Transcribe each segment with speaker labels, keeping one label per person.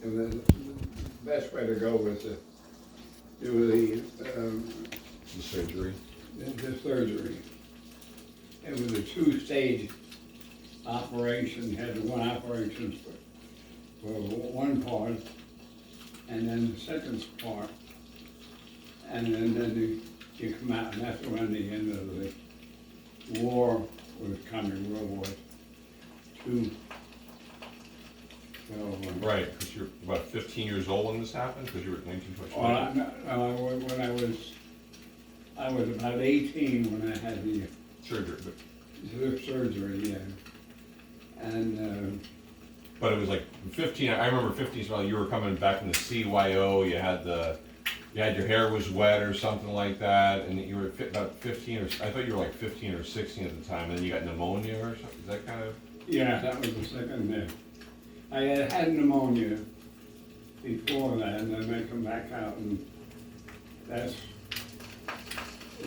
Speaker 1: the best way to go was to do
Speaker 2: The surgery.
Speaker 1: the surgery. It was a two-stage operation, had one operation for one part, and then the second part, and then you come out, and that's when the end of the war was coming, World War II. So,
Speaker 2: Right, because you're about 15 years old when this happened, because you were 1922.
Speaker 1: when I was about 18 when I had the
Speaker 2: Surgery, but
Speaker 1: surgery, yeah. And,
Speaker 2: but it was like 15. I remember 15. So you were coming back from the CYO. You had your hair was wet or something like that, and you were about 15 or I thought you were like 15 or 16 at the time. And then you got pneumonia or something. Is that kind of?
Speaker 1: yeah, that was the second day. I had pneumonia before that, and then I come back out, and that's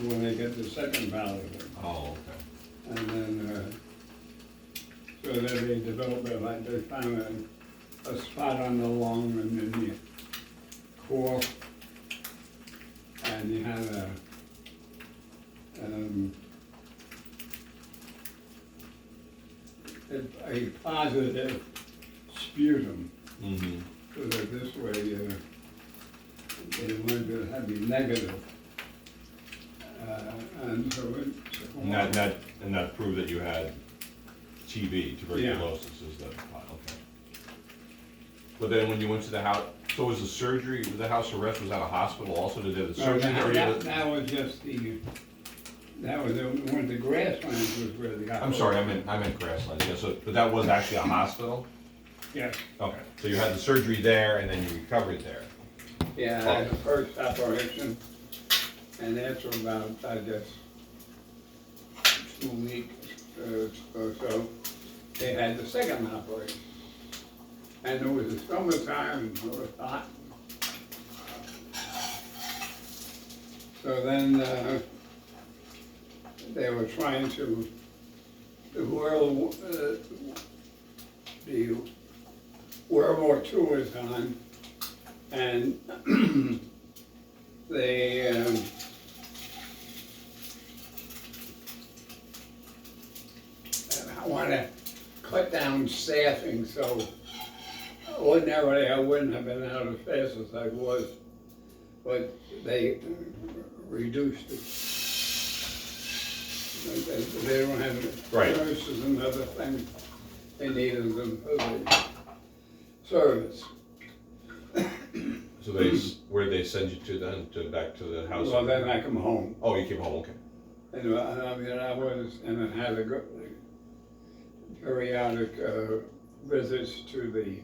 Speaker 1: when they get the second bout of it.
Speaker 2: Oh, okay.
Speaker 1: And then, so then they developed it, like they found a spot on the lung, and then you cough, and you had a positive sputum.
Speaker 2: Mm-hmm.
Speaker 1: So that this way, they wanted to have the negative. And so it.
Speaker 2: And that proved that you had TB, tuberculosis, is that okay? But then when you went to the house, so was the surgery, the house arrest, was that a hospital also? Did they have the
Speaker 1: No,
Speaker 2: surgery?
Speaker 1: that was just one of the grasslands was where they got.
Speaker 2: I'm sorry, I meant Grassland. Yeah, so but that was actually a hospital.
Speaker 1: Yes.
Speaker 2: Okay, so you had the surgery there, and then you recovered there.
Speaker 1: Yeah, I had the first operation, and after about, I guess, 2 weeks or so, they had the second operation. And it was the summertime, and it was hot. So then, they were trying to, the World War II was on, and they want to cut down staffing, so ordinarily I wouldn't have been out as fast as I was, but they reduced it. They don't have
Speaker 2: Right.
Speaker 1: nurses and other things. They needed them for the service.
Speaker 2: So where did they send you to then? Back to the house?
Speaker 1: Well, then I come home.
Speaker 2: Oh, you came home. Okay.
Speaker 1: And I mean, and I had a periodic visits to the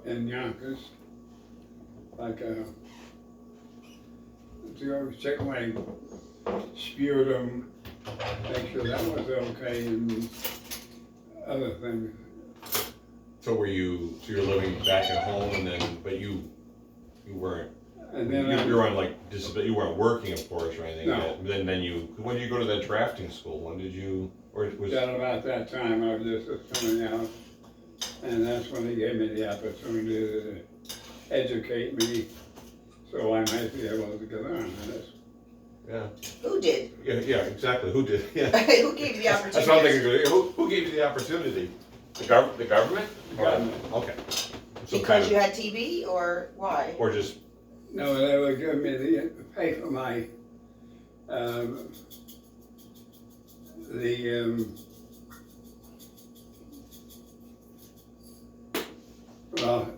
Speaker 1: in Yonkers, like to go check my sputum, make sure that was okay, and other things.
Speaker 2: So you're living back at home, and then but you weren't.
Speaker 1: And then
Speaker 2: you were on like disability. You weren't working, of course, or anything.
Speaker 1: No.
Speaker 2: Then when did you go to that drafting school? When did you? Or was
Speaker 1: At about that time, I was just coming out, and that's when he gave me the opportunity to educate me, so I might be able to get on this.
Speaker 2: Yeah.
Speaker 3: Who did?
Speaker 2: Yeah, exactly. Who did? Yeah.
Speaker 3: Who gave you the opportunity?
Speaker 2: That's what I'm thinking. Who gave you the opportunity? The government?
Speaker 1: The government.
Speaker 2: Okay. So
Speaker 3: Because you had TB, or why?
Speaker 2: Or just.
Speaker 1: No, they would give me pay for my, well,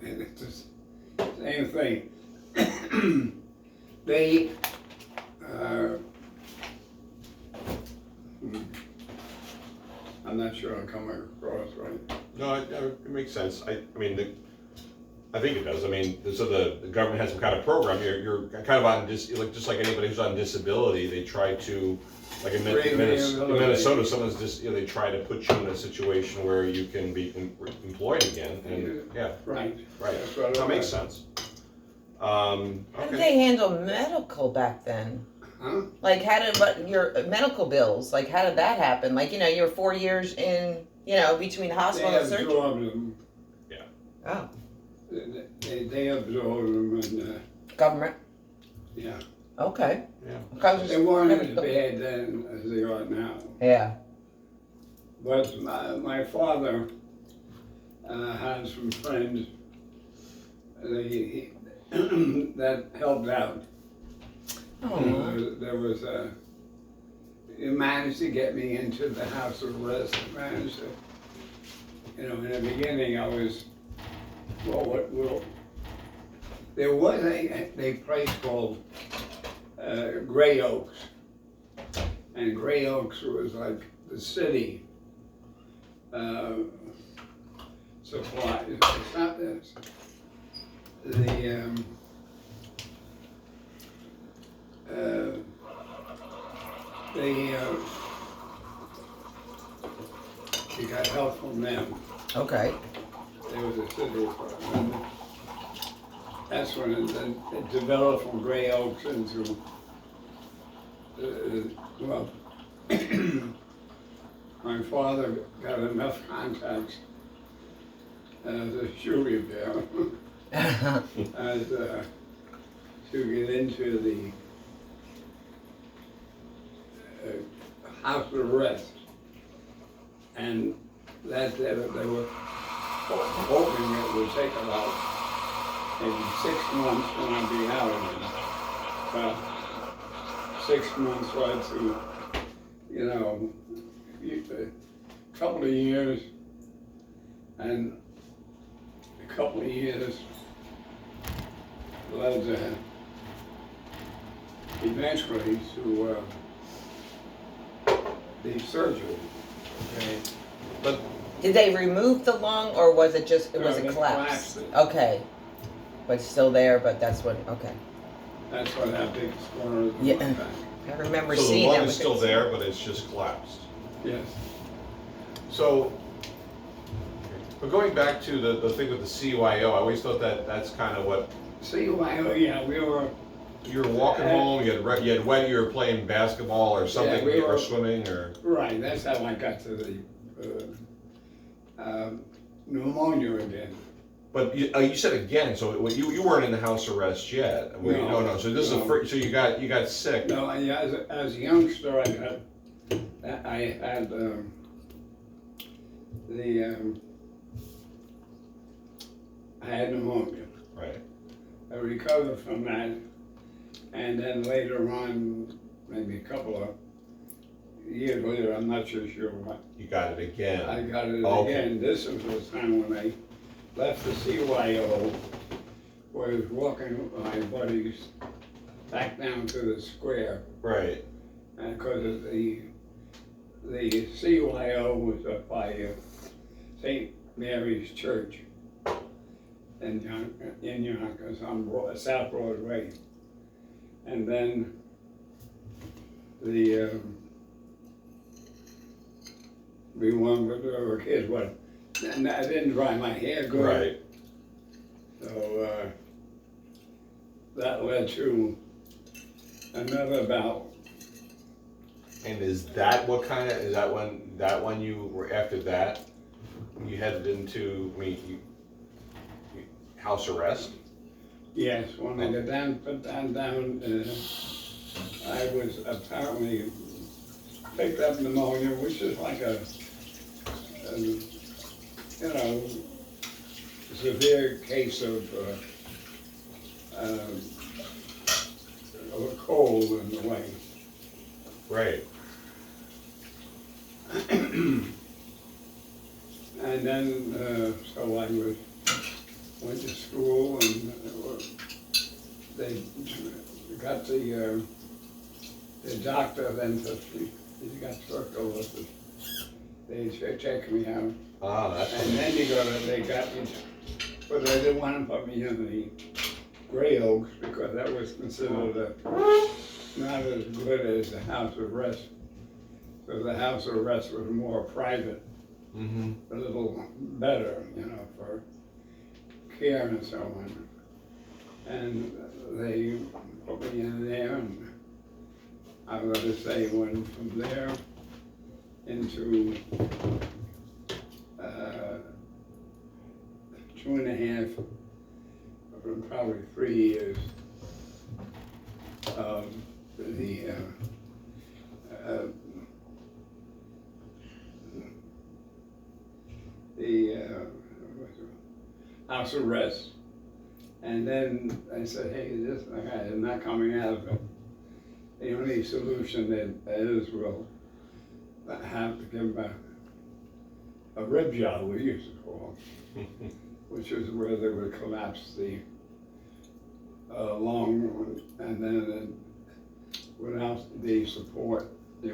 Speaker 1: it's the same thing. They, I'm not sure I'm coming across right.
Speaker 2: No, it makes sense. I mean, I think it does. I mean, so the government has some kind of program. You're kind of on just like anybody who's on disability. They try to, like in Minnesota, someone's just they try to put you in a situation where you can be employed again. And yeah,
Speaker 1: Right.
Speaker 2: right. That makes sense.
Speaker 3: How
Speaker 2: Okay.
Speaker 3: did they handle medical back then?
Speaker 1: Huh?
Speaker 3: Like, your medical bills? Like, how did that happen? Like, you were 4 years in You know, between the hospital
Speaker 1: They
Speaker 3: and surgery?
Speaker 1: absorbed them,
Speaker 3: Oh,
Speaker 1: they absorbed them and,
Speaker 3: government,
Speaker 1: yeah.
Speaker 3: okay.
Speaker 2: Yeah.
Speaker 3: Because
Speaker 1: They weren't as bad then as they are now.
Speaker 3: Yeah,
Speaker 1: But my father had some friends that helped out.
Speaker 3: oh,
Speaker 1: There was he managed to get me into the house of arrest. Managed to, in the beginning I was, there was a place called Gray Oaks. And Gray Oaks was like the city supply. It's not this. You got help from them.
Speaker 3: okay.
Speaker 1: There was a city. That's when it developed from Gray Oaks into well. My father got enough contacts as a shoe repair as to get into the house arrest, and that they were hoping it would take about maybe 6 months when I'd be out of it. 6 months right to, a couple of years, and a couple of years led eventually to the surgery.
Speaker 2: Okay. But
Speaker 3: Did they remove the lung, or was it just, was
Speaker 1: No,
Speaker 3: it
Speaker 1: they
Speaker 3: collapsed?
Speaker 1: collapsed it.
Speaker 3: Okay. But it's still there, but that's what, okay.
Speaker 1: That's what that big scar is.
Speaker 3: Yeah. I remember
Speaker 2: so the
Speaker 3: seeing that.
Speaker 2: lung is
Speaker 3: with
Speaker 2: still
Speaker 3: the-
Speaker 2: there, but it's just collapsed.
Speaker 1: Yes.
Speaker 2: So, but going back to the thing with the CYO, I always thought that that's kind of what
Speaker 1: See, yeah, we were.
Speaker 2: you were walking home. You had wet. You were playing basketball or something,
Speaker 1: we
Speaker 2: or
Speaker 1: were-
Speaker 2: swimming, or
Speaker 1: Right, that's how I got to the pneumonia again.
Speaker 2: but you said again. So you weren't in the house arrest yet. No. So this is
Speaker 1: No.
Speaker 2: the first. So you got sick.
Speaker 1: No, as a youngster, I had I had pneumonia.
Speaker 2: Right.
Speaker 1: I recovered from that, and then later on, maybe a couple of years later, I'm not sure what,
Speaker 2: You got it again.
Speaker 1: I got it
Speaker 2: Okay.
Speaker 1: again. This was the time when I left the CYO, where I was walking with my buddies back down to the square,
Speaker 2: Right.
Speaker 1: and because the CYO was up by St. Mary's Church in Yonkers on South Broadway, and then we wanted to our kids, but and I didn't dry my hair good.
Speaker 2: Right.
Speaker 1: So that led to another bout.
Speaker 2: And is that when you were after that you headed into house arrest?
Speaker 1: Yes, when I put that down, I was apparently picked up pneumonia, which is like a severe case of a cold in the way.
Speaker 2: Right.
Speaker 1: And then, so I went to school, and they got the doctor then he got tuberculosis. They checked me out,
Speaker 2: Ah, that's
Speaker 1: and then they got me, but they didn't want to put me in the Gray Oaks because that was considered not as good as the house arrest. So the house arrest was more private,
Speaker 2: mm-hmm.
Speaker 1: a little better, for care and so on. And they put me in there, and I was to say went from there into 2.5, probably 3 years. The house arrest. And then I said, hey, this guy is not coming out of it. The only solution that is we'll have to give him a rib job, we used to call it, which is where they would collapse the lung, and then without the support, the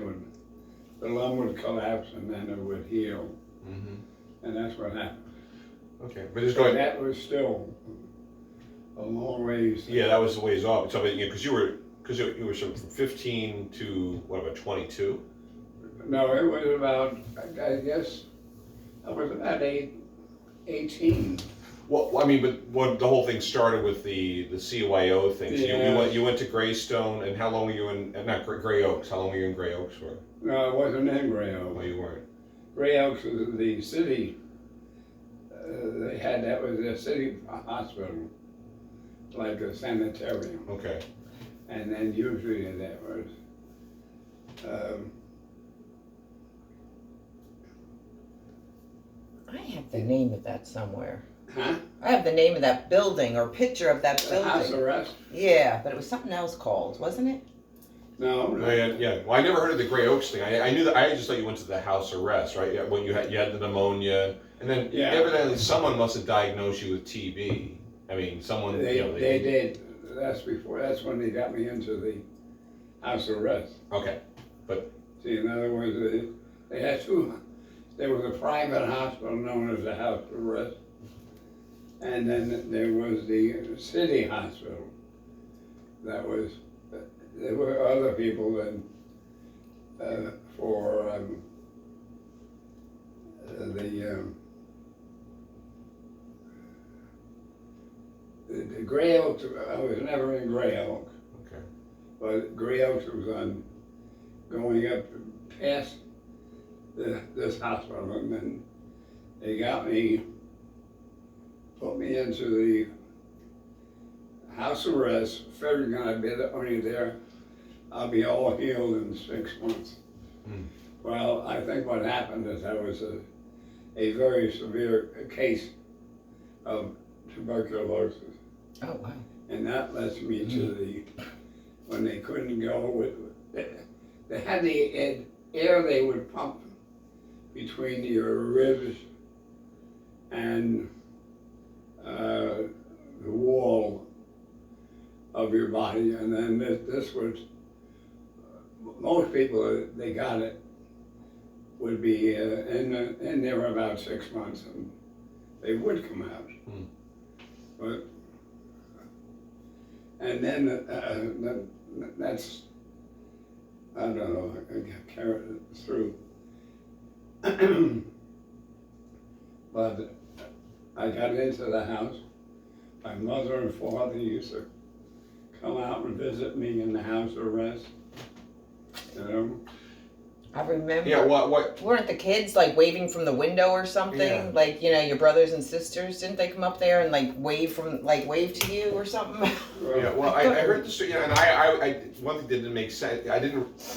Speaker 1: lung would collapse and then it would heal.
Speaker 2: Mm-hmm.
Speaker 1: And that's what happened.
Speaker 2: Okay, but it's
Speaker 1: So
Speaker 2: going.
Speaker 1: that was still a long ways.
Speaker 2: Yeah, that was the ways off. So, because you were from 15 to what about 22?
Speaker 1: No, it was about, I guess, I was about 18.
Speaker 2: Well, I mean, but what the whole thing started with the CYO thing. So
Speaker 1: Yeah.
Speaker 2: you went to Greystone, and how long were you in? Not Gray Oaks. How long were you in Gray Oaks for?
Speaker 1: No, it wasn't in Gray Oaks.
Speaker 2: Well, you weren't.
Speaker 1: Gray Oaks was the city, that was a city hospital, like a sanitarium.
Speaker 2: Okay.
Speaker 1: And then usually that was,
Speaker 3: I have the name of that somewhere.
Speaker 1: huh?
Speaker 3: I have the name of that building or picture of that
Speaker 1: The house
Speaker 3: building.
Speaker 1: arrest?
Speaker 3: Yeah, but it was something else called, wasn't it?
Speaker 1: No,
Speaker 2: Oh, yeah. Well, I never heard of the Gray Oaks thing. I knew that. I just thought you went to the house arrest, right? Yeah, when you had the pneumonia, and then
Speaker 1: Yeah.
Speaker 2: evidently someone must have diagnosed you with TB. I mean, someone.
Speaker 1: They
Speaker 2: They
Speaker 1: did. That's when they got me into the house arrest.
Speaker 2: Okay.
Speaker 1: See, in other words, they had two. There was a private hospital known as the house arrest, and then there was the city hospital. That was, there were other people that, for the Gray Oaks. I was never in Gray Oaks.
Speaker 2: Okay.
Speaker 1: But Gray Oaks was on going up past this hospital, and then they put me into the house arrest, figuring I'd be only there, I'll be all healed in 6 months.
Speaker 2: Mm.
Speaker 1: Well, I think what happened is I was a very severe case of tuberculosis.
Speaker 3: Oh, wow.
Speaker 1: And that led me to when they couldn't go with, they had the air they would pump between your ribs and the wall of your body. And then this was, most people, they got it, would be in there about 6 months and they would come out.
Speaker 2: Hmm.
Speaker 1: But, and then that's, I don't know, I got carried through. But I got into the house. My mother and father used to come out and visit me in the house arrest. You know?
Speaker 3: I remember.
Speaker 2: Yeah. What?
Speaker 3: Weren't the kids like waving from the window or something?
Speaker 2: Yeah.
Speaker 3: Like, your brothers and sisters, didn't they come up there and like wave to you or something?
Speaker 2: Yeah. Well, I heard the story, and I one thing that didn't make sense.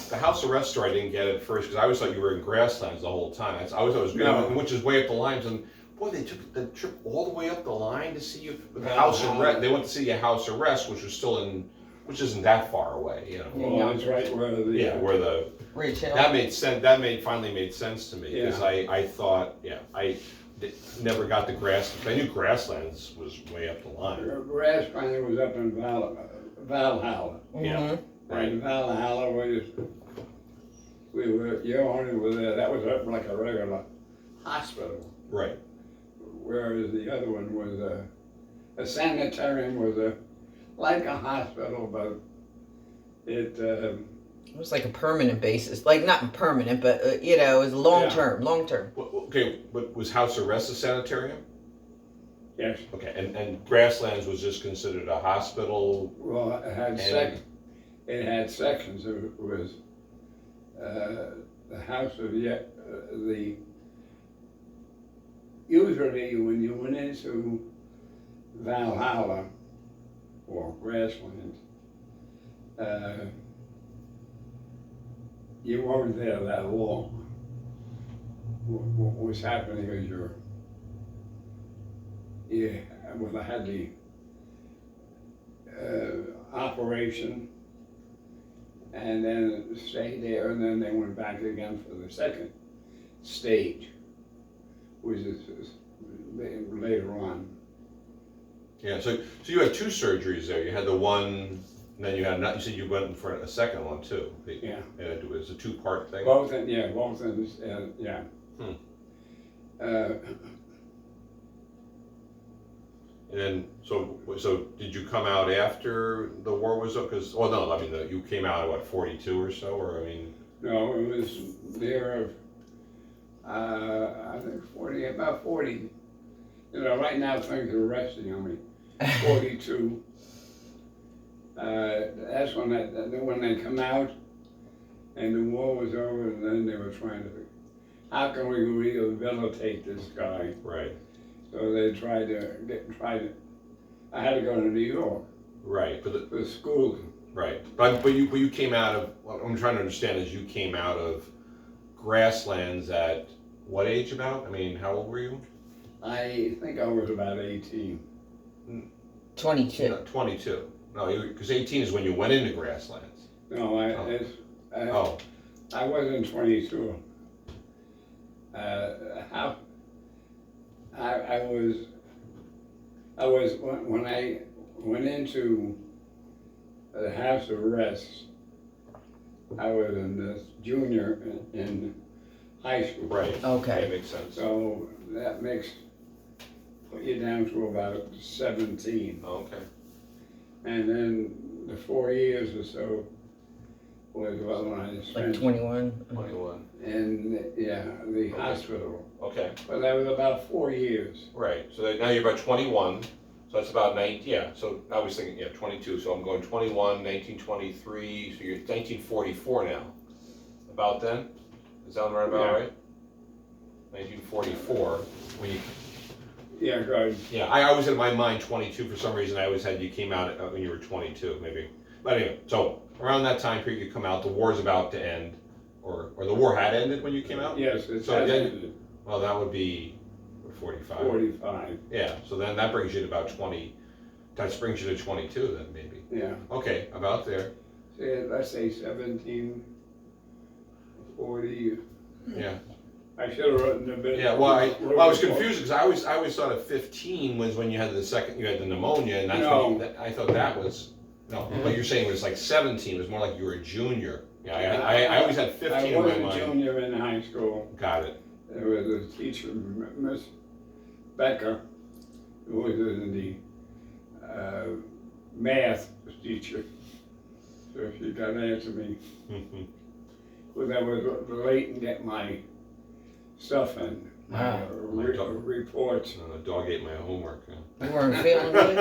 Speaker 2: The house arrest story. I didn't get it first because I always thought you were in Grasslands the whole time. I always thought it was good,
Speaker 1: No.
Speaker 2: which is way up the lines. And boy, they took the trip all the way up the line to see you with the
Speaker 1: Yeah.
Speaker 2: house arrest. They went to see a house arrest, which isn't that far away.
Speaker 1: Well, it's right where the.
Speaker 2: Yeah, where the.
Speaker 3: Ridge Hill.
Speaker 2: That made sense. Finally made sense to me because
Speaker 1: Yeah.
Speaker 2: I thought, I never got the grass. I knew Grasslands was way up the line.
Speaker 1: Grassland was up in Valhalla.
Speaker 2: Yeah, right.
Speaker 1: And Valhalla you only were there, that was like a regular hospital.
Speaker 2: Right.
Speaker 1: Whereas the other one was a sanitarium, was like a hospital, but it,
Speaker 3: It was like a permanent basis, like not permanent, but it was long term.
Speaker 2: Okay, but was house arrest a sanitarium?
Speaker 1: yes,
Speaker 2: Okay, and Grasslands was just considered a hospital.
Speaker 1: well, it had sections. It was the house of the usually when you went into Valhalla or Grasslands, you weren't there that long. What was happening is I had the operation, and then stayed there, and then they went back again for the second stage, which is later on.
Speaker 2: Yeah, so you had two surgeries there. You had the one, and then you had you said you went for a second one too.
Speaker 1: Yeah.
Speaker 2: It was a two-part thing.
Speaker 1: Both in, yeah.
Speaker 2: Hmm.
Speaker 1: Uh,
Speaker 2: And then, so did you come out after the war was up? Because, well, no, I mean, you came out at what, 42 or so, or I mean?
Speaker 1: no, it was there of, I think 40, about 40. You know, right now things are resting on me. 42. That's when they come out, and the war was over, and then they were trying to, how can we rehabilitate this guy?
Speaker 2: Right.
Speaker 1: So they tried to, I had to go to New York
Speaker 2: Right, but
Speaker 1: for schooling.
Speaker 2: right, but you came out of, what I'm trying to understand is you came out of Grasslands at what age about? I mean, how old were you?
Speaker 1: I think I was about 18.
Speaker 3: 22.
Speaker 2: No, 22. No, because 18 is when you went into Grasslands.
Speaker 1: No,
Speaker 2: Oh,
Speaker 1: I wasn't 22. I was when I went into the house of rest. I was in the junior in high school.
Speaker 2: right.
Speaker 3: Okay.
Speaker 2: That makes sense.
Speaker 1: So that put you down to about 17.
Speaker 2: Okay.
Speaker 1: And then the 4 years or so was when I
Speaker 3: Like
Speaker 1: spent
Speaker 3: 21.
Speaker 2: 21.
Speaker 1: in the hospital.
Speaker 2: Okay.
Speaker 1: But that was about 4 years.
Speaker 2: Right, so now you're about 21, so that's about 19, yeah, so I was thinking, 22, so I'm going 21, 1923, so you're 1944 now. About then? Does that sound right about
Speaker 1: Yeah.
Speaker 2: right? 1944, when you,
Speaker 1: Yeah, good.
Speaker 2: yeah, I always had in my mind 22 for some reason, I always had you came out when you were 22, maybe. But anyway, so around that time period you come out, the war's about to end, or the war had ended when you came out?
Speaker 1: Yes, it's
Speaker 2: So then- Well, that would be 45.
Speaker 1: 45.
Speaker 2: Yeah, so then that brings you to about 20, that brings you to 22 then maybe.
Speaker 1: Yeah.
Speaker 2: Okay, about there,
Speaker 1: Say, let's say 17, 40.
Speaker 2: yeah.
Speaker 1: I should have written a bit.
Speaker 2: Yeah, well, I was confused because I always thought of 15 was when you had the pneumonia, and that's
Speaker 1: No.
Speaker 2: when I thought that was, no, but you're saying it was like 17, it was more like you were a junior. Yeah, I always had 15
Speaker 1: I
Speaker 2: in my
Speaker 1: was a
Speaker 2: mind.
Speaker 1: junior in high school.
Speaker 2: Got it.
Speaker 1: There was a teacher, Miss Becker, who was the math teacher. So she got after me. Because I was late and get my stuff in, my reports.
Speaker 2: The dog ate my homework. Yeah.
Speaker 3: You weren't feeling good?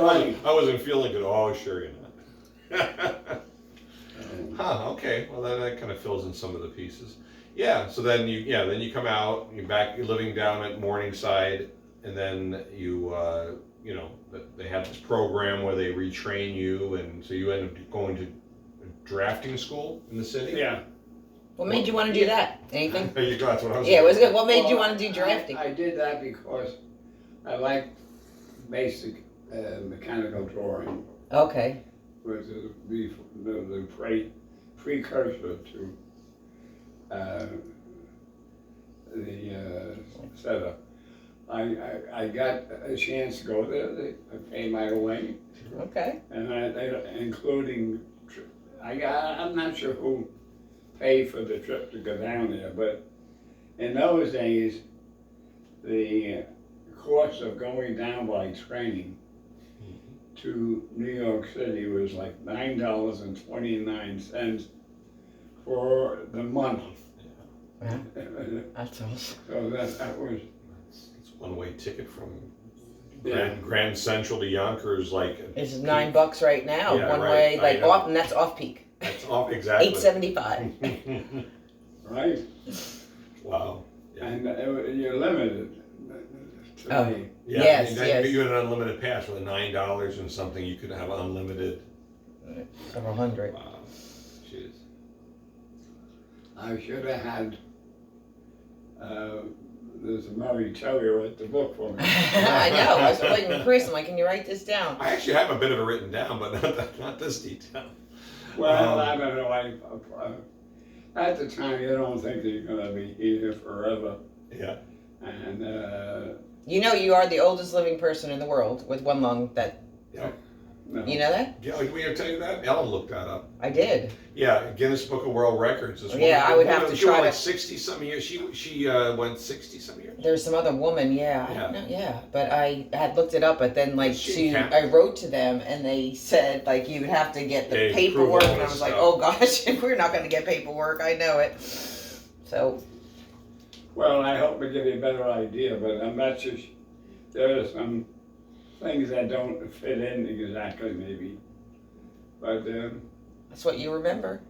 Speaker 1: Right.
Speaker 2: I wasn't feeling good. Oh, sure you're not. Huh, okay. Well, that kind of fills in some of the pieces. Yeah, so then you come out, you're living down at Morningside, and then they have this program where they retrain you, and so you end up going to drafting school in the city?
Speaker 1: Yeah.
Speaker 3: What made you want to do that? Anything?
Speaker 2: There you go, that's what I was
Speaker 3: Yeah, it was
Speaker 2: thinking.
Speaker 3: good. What made you
Speaker 1: Well,
Speaker 3: want to do drafting?
Speaker 1: I did that because I like basic mechanical drawing,
Speaker 3: Okay.
Speaker 1: which is the precursor to the setup. I got a chance to go there. They paid my way,
Speaker 3: Okay.
Speaker 1: and including I'm not sure who paid for the trip to go down there, but in those days, the cost of going down by train to New York City was like $9.29 for the month.
Speaker 3: Yeah. That's awesome.
Speaker 1: So that was,
Speaker 2: It's a one-way ticket from
Speaker 1: yeah.
Speaker 2: Grand Central to Yonkers, like.
Speaker 3: It's $9 right now,
Speaker 2: Yeah,
Speaker 3: one
Speaker 2: right.
Speaker 3: way,
Speaker 2: I
Speaker 3: like
Speaker 2: know.
Speaker 3: off, and that's off peak.
Speaker 2: That's off, exactly.
Speaker 3: $8.75.
Speaker 1: Right?
Speaker 2: Wow. Yeah.
Speaker 1: And you're limited. to
Speaker 3: Oh.
Speaker 1: me.
Speaker 2: Yeah,
Speaker 3: Yes,
Speaker 2: I mean,
Speaker 3: yes.
Speaker 2: you had an unlimited pass for $9 and something. You could have unlimited.
Speaker 3: Several hundred.
Speaker 2: Wow, jeez.
Speaker 1: I should have had, there's a Murray Terrier at the book for me.
Speaker 3: I know. I was waiting for Chris. I'm like, can you write this down?
Speaker 2: I actually have a bit of it written down, but not this detail.
Speaker 1: Well, I don't know, at the time, you don't think that you're gonna be here forever,
Speaker 2: Yeah.
Speaker 1: and,
Speaker 3: You know, you are the oldest living person in the world with one lung. That
Speaker 1: no.
Speaker 3: you know that?
Speaker 2: Yeah, did we ever tell you that? Ellen looked that up.
Speaker 3: I did.
Speaker 2: Yeah, Guinness Book of World Records. This
Speaker 3: Yeah, I would have to
Speaker 2: she went
Speaker 3: try
Speaker 2: like
Speaker 3: to-
Speaker 2: 60-something years. She went 60-something years.
Speaker 3: There's some other woman. Yeah. I
Speaker 2: Yeah.
Speaker 3: don't know. Yeah. But I had looked it up, but then like
Speaker 2: She can't-
Speaker 3: I wrote to them and they said like you would have to get the
Speaker 2: They approve
Speaker 3: paperwork,
Speaker 2: all
Speaker 3: and I
Speaker 2: this
Speaker 3: was like,
Speaker 2: stuff.
Speaker 3: oh gosh, we're not going to get paperwork. I know it. So
Speaker 1: Well, I hope to give you a better idea, but I'm not sure, there are some things that don't fit in exactly, maybe. But,
Speaker 3: that's what you remember,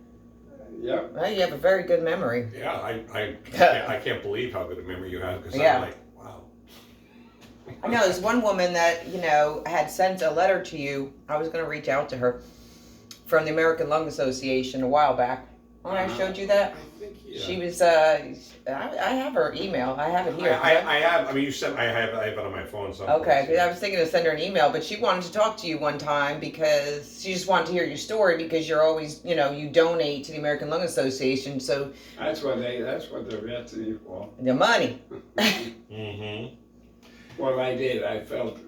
Speaker 1: yeah,
Speaker 3: right? You have a very good memory.
Speaker 2: Yeah, I can't believe how good a memory you have because
Speaker 3: Yeah.
Speaker 2: I'm like, wow.
Speaker 3: I know there's one woman that, you know, had sent a letter to you. I was going to reach out to her from the American Lung Association a while back. When I showed you that,
Speaker 2: I think
Speaker 3: she was, I have her email. I have it here.
Speaker 2: I have. I mean, you sent. I have it on my phone. So
Speaker 3: Okay, because I was thinking to send her an email, but she wanted to talk to you one time because she just wanted to hear your story because you're always, you know, you donate to the American Lung Association, so
Speaker 1: that's what they're asking me for.
Speaker 3: the money.
Speaker 2: Mm-hmm.
Speaker 1: Well, I did, I felt,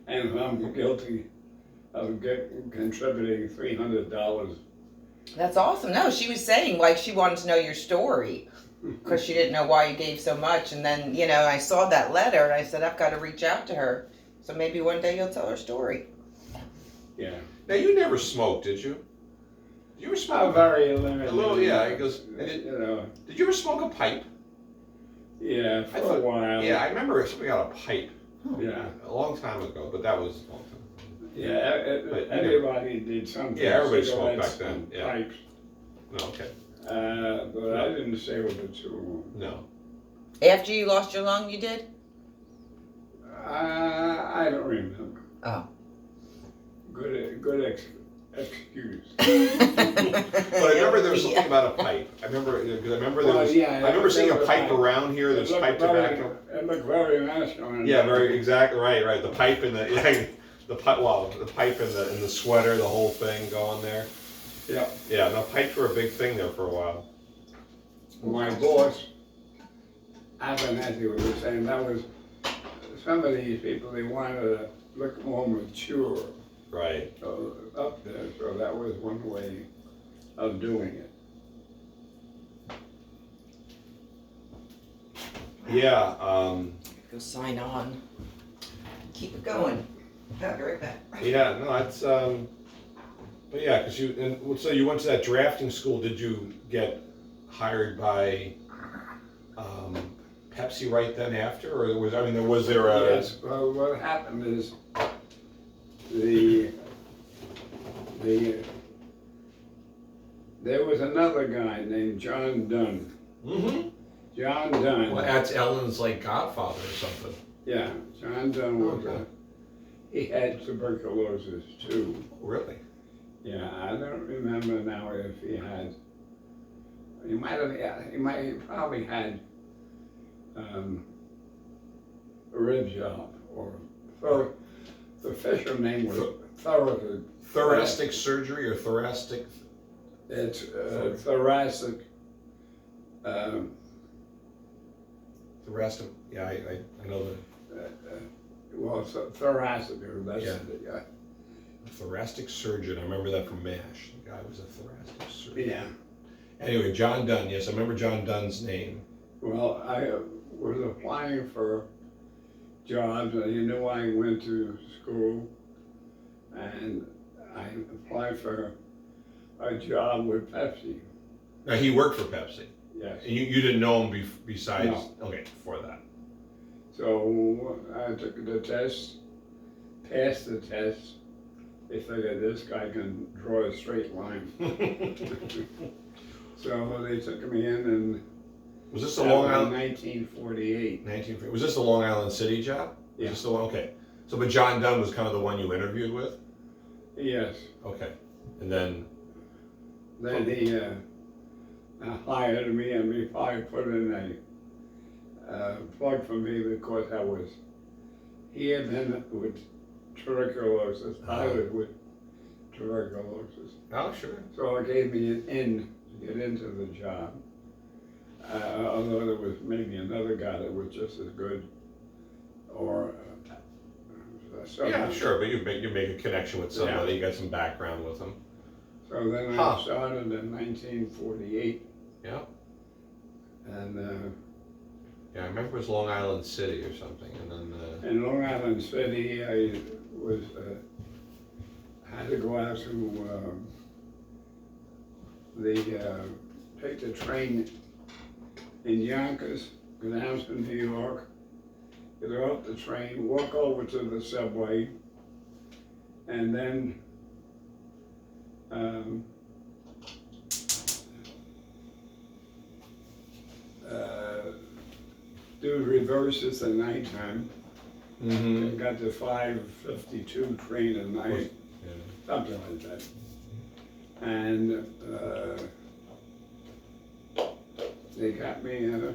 Speaker 1: and I'm guilty of contributing $300.
Speaker 3: That's awesome. No, she was saying like she wanted to know your story because she didn't know why you gave so much. And then, you know, I saw that letter and I said, I've got to reach out to her. So maybe one day you'll tell her story.
Speaker 1: Yeah.
Speaker 2: Now you never smoked, did you? Did you ever
Speaker 1: I'm
Speaker 2: smoke?
Speaker 1: very limited.
Speaker 2: A little, yeah. It goes.
Speaker 1: You know,
Speaker 2: Did you ever smoke a pipe?
Speaker 1: yeah, for
Speaker 2: I
Speaker 1: a
Speaker 2: thought-
Speaker 1: while.
Speaker 2: Yeah, I remember somebody got a pipe
Speaker 1: Yeah,
Speaker 2: a long time ago, but that was a long time.
Speaker 1: yeah,
Speaker 2: But
Speaker 1: everybody did something.
Speaker 2: Yeah, everybody smoked
Speaker 1: cigarettes
Speaker 2: back then,
Speaker 1: and
Speaker 2: yeah.
Speaker 1: Pipes,
Speaker 2: No, okay.
Speaker 1: but I didn't stay with it too long.
Speaker 2: No.
Speaker 3: After you lost your lung, you did?
Speaker 1: I don't remember.
Speaker 3: Oh.
Speaker 1: Good excuse.
Speaker 2: But I remember there was something about a pipe. I remember because I remember there
Speaker 1: Well,
Speaker 2: was.
Speaker 1: yeah,
Speaker 2: I remember seeing a
Speaker 1: there was
Speaker 2: pipe
Speaker 1: a-
Speaker 2: around here. There's pipe tobacco.
Speaker 1: It looked very masculine.
Speaker 2: Yeah, very exactly right. The pipe and the yeah, the pipe. Well, the pipe and the sweater, the whole thing going there.
Speaker 1: Yeah.
Speaker 2: Yeah, no, pipes were a big thing there for a while.
Speaker 1: My boss, Abernathy, was saying that was, some of these people, they wanted to look more mature
Speaker 2: Right.
Speaker 1: up there, so that was one way of doing it.
Speaker 2: Yeah.
Speaker 3: Go sign on. Keep it going. I'll be right back.
Speaker 2: Yeah. No, it's But yeah, because so you went to that drafting school. Did you get hired by Pepsi right then after, or was there a?
Speaker 1: Yes, well, what happened is, there was another guy named John Dunn.
Speaker 2: Mm-hmm.
Speaker 1: John Dunn.
Speaker 2: Well, that's Ellen's like godfather or something.
Speaker 1: Yeah, John Dunn was
Speaker 2: Okay.
Speaker 1: he had tuberculosis too.
Speaker 2: Really?
Speaker 1: Yeah, I don't remember now if he had, he probably had a rib job, or the official name was
Speaker 2: Thoracic surgery or thoracic?
Speaker 1: It's thoracic.
Speaker 2: Thoracic. Yeah, I know
Speaker 1: Well, thoracic. That's
Speaker 2: Yeah.
Speaker 1: yeah.
Speaker 2: the thoracic surgeon. I remember that from MASH. The guy was a thoracic surgeon.
Speaker 1: Yeah.
Speaker 2: Anyway, John Dunn. Yes, I remember John Dunn's name.
Speaker 1: Well, I was applying for jobs, and you know I went to school, and I applied for a job with Pepsi.
Speaker 2: Now he worked for Pepsi.
Speaker 1: Yes.
Speaker 2: And you didn't know him besides.
Speaker 1: No.
Speaker 2: Okay, before that.
Speaker 1: So I took the test, passed the test. They figured this guy can draw a straight line. So they took me in, and
Speaker 2: Was this the Long Island?
Speaker 1: 1948.
Speaker 2: 19, was this the Long Island City job?
Speaker 1: Yeah.
Speaker 2: Was this the one? Okay. So, but John Dunn was kind of the one you interviewed with?
Speaker 1: Yes.
Speaker 2: Okay. And then,
Speaker 1: Then he hired me, and he probably put in a plug for me because he had been with tuberculosis, I was with tuberculosis.
Speaker 2: oh, sure.
Speaker 1: So it gave me an in to get into the job. Although there was maybe another guy that was just as good, or so.
Speaker 2: Yeah, sure, but you make a connection with somebody, you got some background with them.
Speaker 1: So then I started in 1948.
Speaker 2: Yeah.
Speaker 1: And
Speaker 2: Yeah, I remember it was Long Island City or something, and then,
Speaker 1: in Long Island City, I was had to go out to take the train in Yonkers, go down to New York, get off the train, walk over to the subway, and then do reverses at nighttime.
Speaker 2: mm-hmm.
Speaker 1: Got the 5:52 train at night, something like that. And they got me,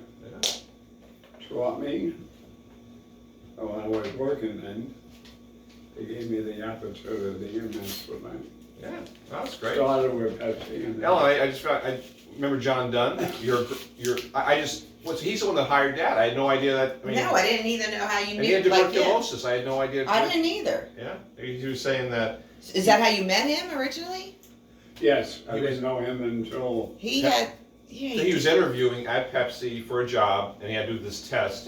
Speaker 1: taught me. While I was working then, they gave me the opportunity, and that's what I
Speaker 2: Yeah, that's great.
Speaker 1: started with Pepsi. And
Speaker 2: Ellen, I remember John Dunn. He's the one that hired Dad. I had no idea that. I mean,
Speaker 3: No, I didn't either know how you
Speaker 2: and he had
Speaker 3: knew. Like, yeah.
Speaker 2: tuberculosis. I had no idea.
Speaker 3: I didn't either.
Speaker 2: Yeah, he was saying that.
Speaker 3: Is that how you met him originally?
Speaker 1: yes, I
Speaker 2: He was-
Speaker 1: didn't know him until
Speaker 3: He
Speaker 2: Yeah.
Speaker 3: had. Yeah,
Speaker 2: So he was interviewing at Pepsi for a job, and he had to do this test.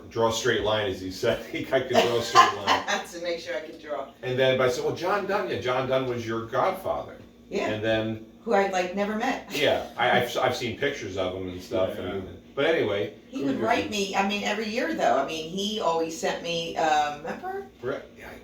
Speaker 2: Draw a straight line, as he said. I could draw a straight line.
Speaker 3: to make sure I could draw.
Speaker 2: And then, but I said, well, John Dunn. Yeah, John Dunn was your godfather.
Speaker 3: Yeah.
Speaker 2: And then,
Speaker 3: Who I like never met.
Speaker 2: yeah, I've seen pictures of him and stuff.
Speaker 1: Yeah.
Speaker 2: But anyway,
Speaker 3: He would write me. I mean, every year though. I mean, he always sent me. Remember?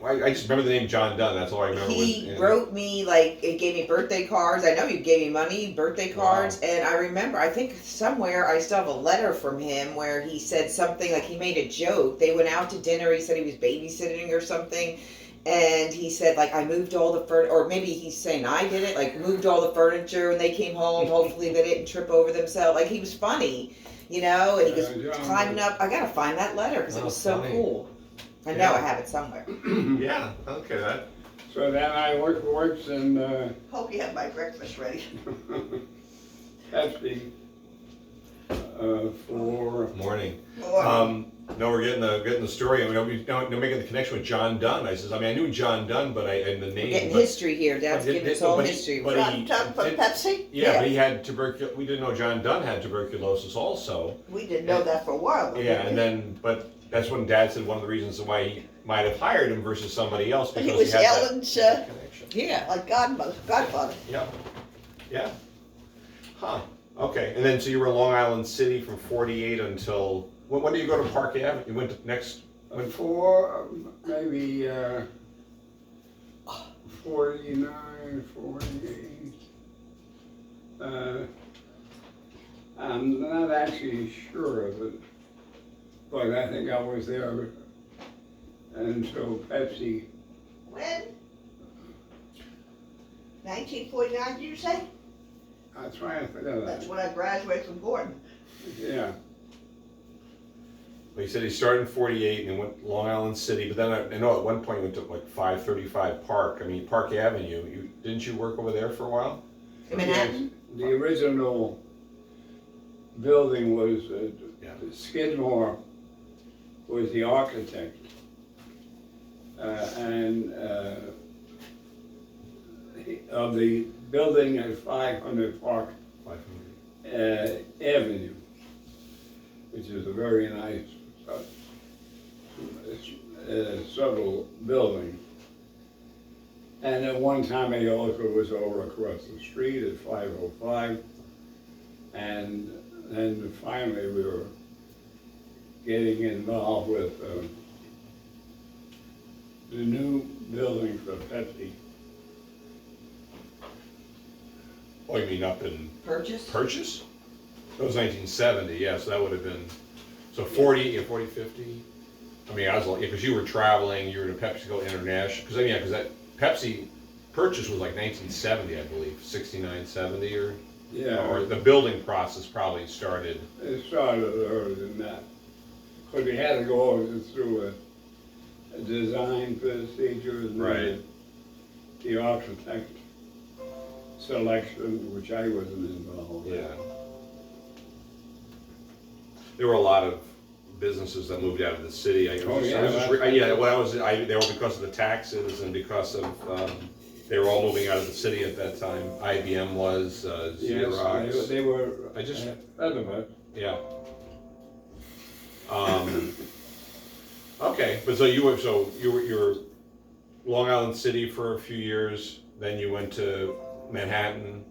Speaker 2: I just remember the name John Dunn. That's all I remember.
Speaker 3: He wrote me like it gave me birthday cards. I know he gave me money, birthday cards, and I remember. I think somewhere I still have a letter from him where he said something like he made a joke. They went out to dinner. He said he was babysitting or something. And he said, like, I moved all the furniture, or maybe he's saying I did it, like, moved all the furniture when they came home. Hopefully they didn't trip over themselves. Like, he was funny, you know, and he was
Speaker 1: John
Speaker 3: climbing up. I gotta find that letter because it was so
Speaker 2: funny.
Speaker 3: cool. I know
Speaker 2: Yeah.
Speaker 3: I have it somewhere.
Speaker 2: Yeah. Okay. That.
Speaker 1: So then I worked in
Speaker 3: Hope you have my breakfast ready.
Speaker 1: Pepsi for
Speaker 2: Morning. No, we're getting the story. I mean, we're making the connection with John Dunn. I says, I mean, I knew John Dunn, but and the name.
Speaker 3: Getting
Speaker 2: but-
Speaker 3: history here. Dad's
Speaker 2: but
Speaker 3: giving us all
Speaker 2: but
Speaker 3: history.
Speaker 2: But
Speaker 4: John
Speaker 2: he,
Speaker 4: Dunn from Pepsi?
Speaker 2: yeah, but he had tuberculosis. We didn't know John Dunn had tuberculosis also.
Speaker 4: We didn't know that for a while. though,
Speaker 2: Yeah,
Speaker 4: did
Speaker 2: and
Speaker 4: we?
Speaker 2: then, but that's when Dad said one of the reasons why he might have hired him versus somebody else
Speaker 4: And
Speaker 2: because
Speaker 4: he was
Speaker 2: had that
Speaker 4: Ellen's
Speaker 2: connection.
Speaker 3: Yeah.
Speaker 4: like godfather.
Speaker 2: Yeah. Yeah. Huh. Okay. And then so you were in Long Island City from 48 until when did you go to Park Avenue? You went to next.
Speaker 1: for maybe 49, 48. I'm not actually sure of it, but I think I was there until Pepsi.
Speaker 4: When? 1949, did you say?
Speaker 1: I'm trying to think of
Speaker 4: That's
Speaker 1: that.
Speaker 4: when I graduated from Gordon.
Speaker 1: Yeah.
Speaker 2: He said he started in 48 and went Long Island City, but then I know at one point he went to like 535 Park. I mean Park Avenue. Didn't you work over there for a while?
Speaker 3: In Manhattan?
Speaker 1: The original building was,
Speaker 2: Yeah.
Speaker 1: Skidmore was the architect. Of the building at 500 Park
Speaker 2: 500.
Speaker 1: Avenue, which is a very nice subtle building. And at one time he also was over across the street at 505. And then finally we were getting involved with the new building for Pepsi.
Speaker 2: Oh, you mean up in
Speaker 3: Purchase?
Speaker 2: Purchase? That was 1970, yeah, so that would have been, so 40, yeah, 40, 50? I mean, I was like, yeah, because you were traveling, you were in PepsiCo International, because, yeah, because that Pepsi purchase was like 1970, I believe, 69, 70, or
Speaker 1: Yeah,
Speaker 2: the building process probably started,
Speaker 1: it started earlier than that. Because we had to go through a design procedure and
Speaker 2: Right.
Speaker 1: then the architect selection, which I wasn't involved in.
Speaker 2: yeah. There were a lot of businesses that moved out of the city.
Speaker 1: Oh, yeah,
Speaker 2: Yeah, well, they were because of the taxes and because of, they were all moving out of the city at that time. IBM was, Xerox.
Speaker 1: Yes, they were
Speaker 2: I just-
Speaker 1: ahead of us.
Speaker 2: Yeah. Okay, but so you were Long Island City for a few years, then you went to Manhattan,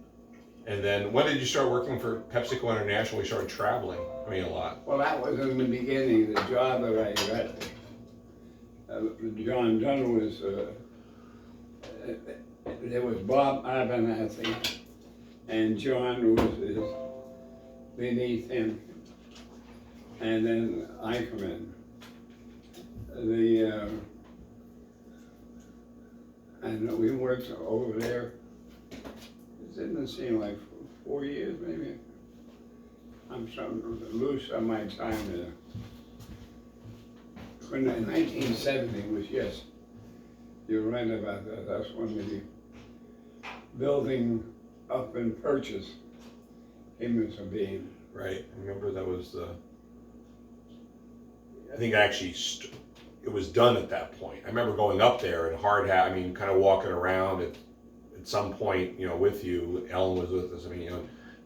Speaker 2: and then when did you start working for PepsiCo International? We started traveling, I mean, a lot.
Speaker 1: Well, that was in the beginning, the job that I got. John Dunn was, there was Bob Abernathy, and John was beneath him. And then I come in. And we worked over there, it didn't seem like 4 years maybe. I'm starting to lose some of my time there. When in 1970 was, yes, you're right about that, that's when the building up in Purchase came into being.
Speaker 2: Right, I remember that was I think actually, it was done at that point. I remember going up there and I mean, kind of walking around at some point, with you, Ellen was with us, I mean,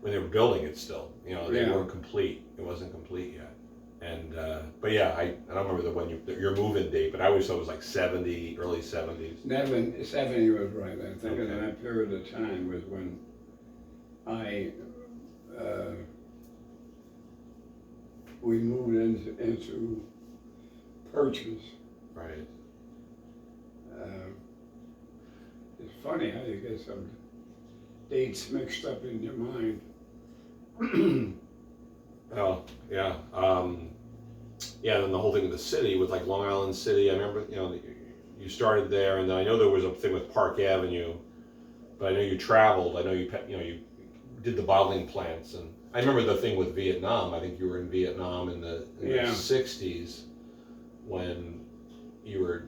Speaker 2: when they were building it still, they
Speaker 1: Yeah.
Speaker 2: weren't complete, it wasn't complete yet. And, but yeah, I don't remember your move-in date, but I always thought it was like 70, early 70s.
Speaker 1: 70 was right, I think in
Speaker 2: Okay.
Speaker 1: that period of time was when we moved into Purchase.
Speaker 2: Right.
Speaker 1: It's funny how you get some dates mixed up in your mind.
Speaker 2: Oh, yeah. Yeah, then the whole thing with the city, with like Long Island City, I remember, you started there, and then I know there was a thing with Park Avenue, but I know you traveled, I know you did the bottling plants, and I remember the thing with Vietnam. I think you were in Vietnam in the
Speaker 1: Yeah.
Speaker 2: 60s when you were